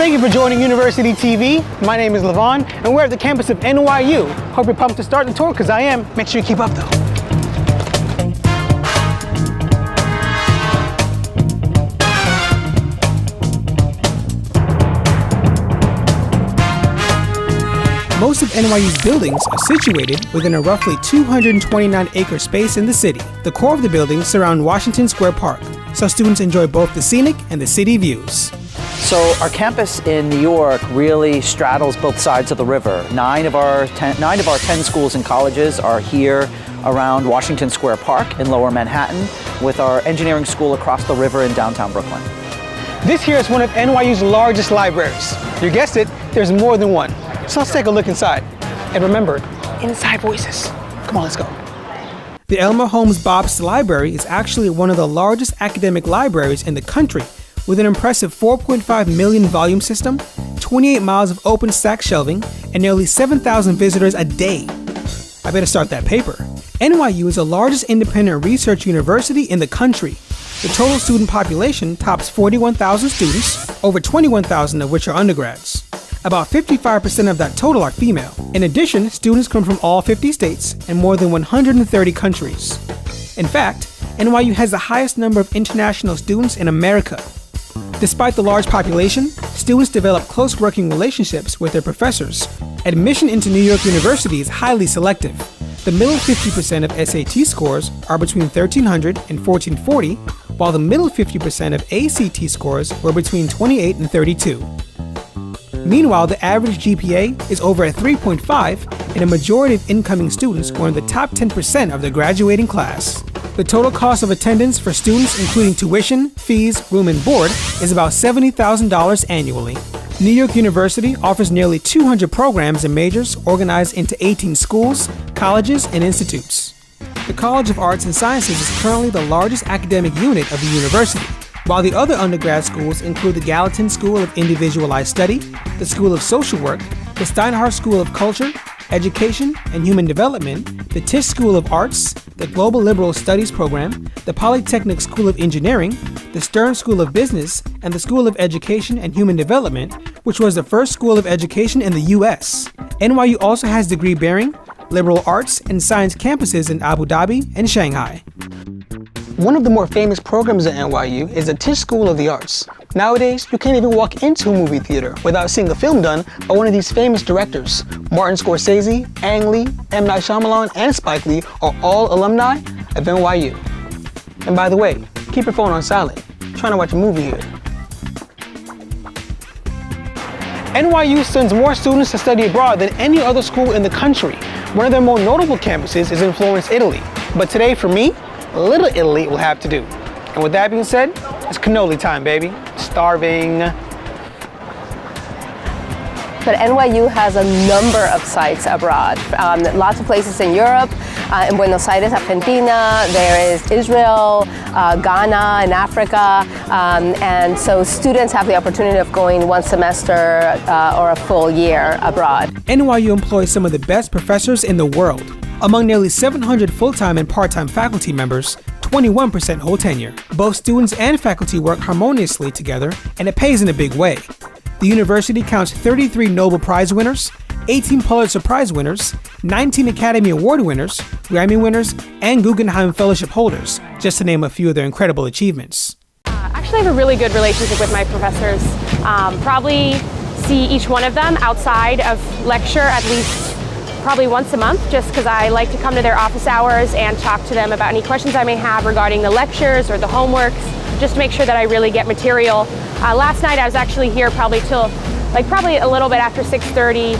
Thank you for joining University TV. My name is Levon, and we're at the campus of NYU. Hope you're pumped to start the tour, because I am. Make sure you keep up, though. Most of NYU's buildings are situated within a roughly 229-acre space in the city. The core of the buildings surround Washington Square Park, so students enjoy both the scenic and the city views. So our campus in New York really straddles both sides of the river. Nine of our 10 schools and colleges are here around Washington Square Park in Lower Manhattan, with our engineering school across the river in downtown Brooklyn. This here is one of NYU's largest libraries. You guessed it, there's more than one. So let's take a look inside. And remember, inside voices. Come on, let's go. The Elmer Holmes Bobst Library is actually one of the largest academic libraries in the country, with an impressive 4.5 million volume system, 28 miles of open stack shelving, and nearly 7,000 visitors a day. I better start that paper. NYU is the largest independent research university in the country. The total student population tops 41,000 students, over 21,000 of which are undergrads. About 55% of that total are female. In addition, students come from all 50 states and more than 130 countries. In fact, NYU has the highest number of international students in America. Despite the large population, students develop close working relationships with their professors. Admission into New York University is highly selective. The middle 50% of SAT scores are between 1,300 and 1,440, while the middle 50% of ACT scores were between 28 and 32. Meanwhile, the average GPA is over a 3.5, and a majority of incoming students were in the top 10% of the graduating class. The total cost of attendance for students, including tuition, fees, room and board, is about $70,000 annually. New York University offers nearly 200 programs and majors organized into 18 schools, colleges, and institutes. The College of Arts and Sciences is currently the largest academic unit of the university, while the other undergrad schools include the Gallatin School of Individualized Study, the School of Social Work, the Steinhardt School of Culture, Education, and Human Development, the Tisch School of Arts, the Global Liberal Studies Program, the Polytechnic School of Engineering, the Stern School of Business, and the School of Education and Human Development, which was the first school of education in the U.S. NYU also has degree-bearing, liberal arts and science campuses in Abu Dhabi and Shanghai. One of the more famous programs at NYU is the Tisch School of the Arts. Nowadays, you can't even walk into a movie theater without seeing a film done by one of these famous directors. Martin Scorsese, Ang Lee, M. Night Shyamalan, and Spike Lee are all alumni of NYU. And by the way, keep your phone on silent. I'm trying to watch a movie here. NYU sends more students to study abroad than any other school in the country. One of their more notable campuses is in Florence, Italy. But today, for me, Little Italy will have to do. And with that being said, it's cannoli time, baby. Starving. But NYU has a number of sites abroad. Lots of places in Europe, in Buenos Aires, Argentina. There is Israel, Ghana, in Africa. And so students have the opportunity of going one semester or a full year abroad. NYU employs some of the best professors in the world. Among nearly 700 full-time and part-time faculty members, 21% hold tenure. Both students and faculty work harmoniously together, and it pays in a big way. The university counts 33 Nobel Prize winners, 18 Pulitzer Prize winners, 19 Academy Award winners, Grammy winners, and Guggenheim Fellowship holders, just to name a few of their incredible achievements. Actually, I have a really good relationship with my professors. Probably see each one of them outside of lecture at least probably once a month, just because I like to come to their office hours and talk to them about any questions I may have regarding the lectures or the homeworks, just to make sure that I really get material. Last night I was actually here probably till probably a little bit after 6:30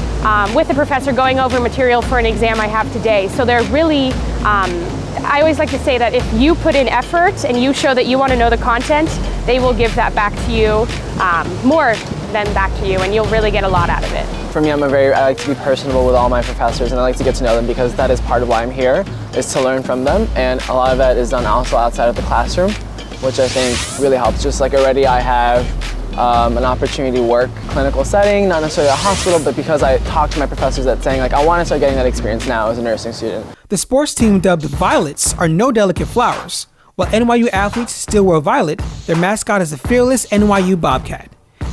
with the professor going over material for an exam I have today. So they're really, I always like to say that if you put in effort and you show that you want to know the content, they will give that back to you, more than back to you, and you'll really get a lot out of it. For me, I like to be personable with all my professors, and I like to get to know them because that is part of why I'm here, is to learn from them. And a lot of that is done also outside of the classroom, which I think really helps. Just like already I have an opportunity to work clinical setting, not necessarily a hospital, but because I talked to my professors that saying I want to start getting that experience now as a nursing student. The sports team dubbed Violets are no delicate flowers. While NYU athletes still wear violet, their mascot is the fearless NYU Bobcat.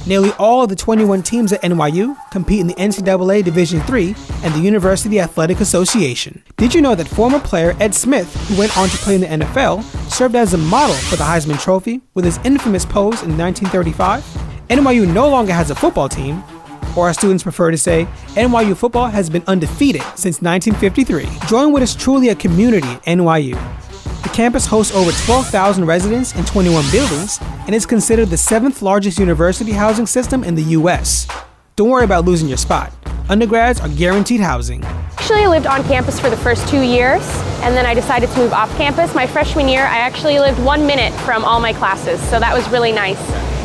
Nearly all of the 21 teams at NYU compete in the NCAA Division III and the University Athletic Association. Did you know that former player Ed Smith, who went on to play in the NFL, served as a model for the Heisman Trophy with his infamous pose in 1935? NYU no longer has a football team, or as students prefer to say, NYU football has been undefeated since 1953. Join what is truly a community at NYU. The campus hosts over 12,000 residents in 21 buildings and is considered the 7th largest university housing system in the US. Don't worry about losing your spot. Undergrads are guaranteed housing. Actually, I lived on campus for the first 2 years, and then I decided to move off campus. My freshman year, I actually lived 1 minute from all my classes, so that was really nice.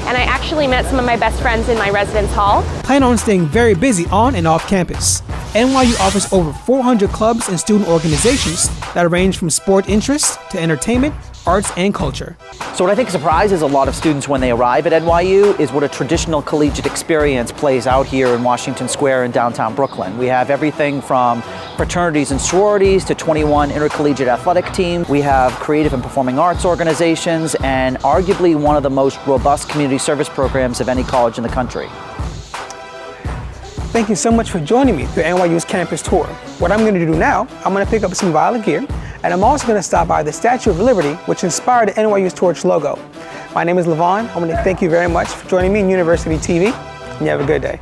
And I actually met some of my best friends in my residence hall. Plan on staying very busy on and off campus. NYU offers over 400 clubs and student organizations that range from sport interests to entertainment, arts, and culture. So what I think surprises a lot of students when they arrive at NYU is what a traditional collegiate experience plays out here in Washington Square in downtown Brooklyn. We have everything from fraternities and sororities to 21 intercollegiate athletic teams. We have creative and performing arts organizations and arguably one of the most robust community service programs of any college in the country. Thank you so much for joining me through NYU's campus tour. What I'm going to do now, I'm going to pick up some violet gear, and I'm also going to stop by the Statue of Liberty, which inspired the NYU's Torch logo. My name is Levon. I want to thank you very much for joining me in University TV, and you have a good day.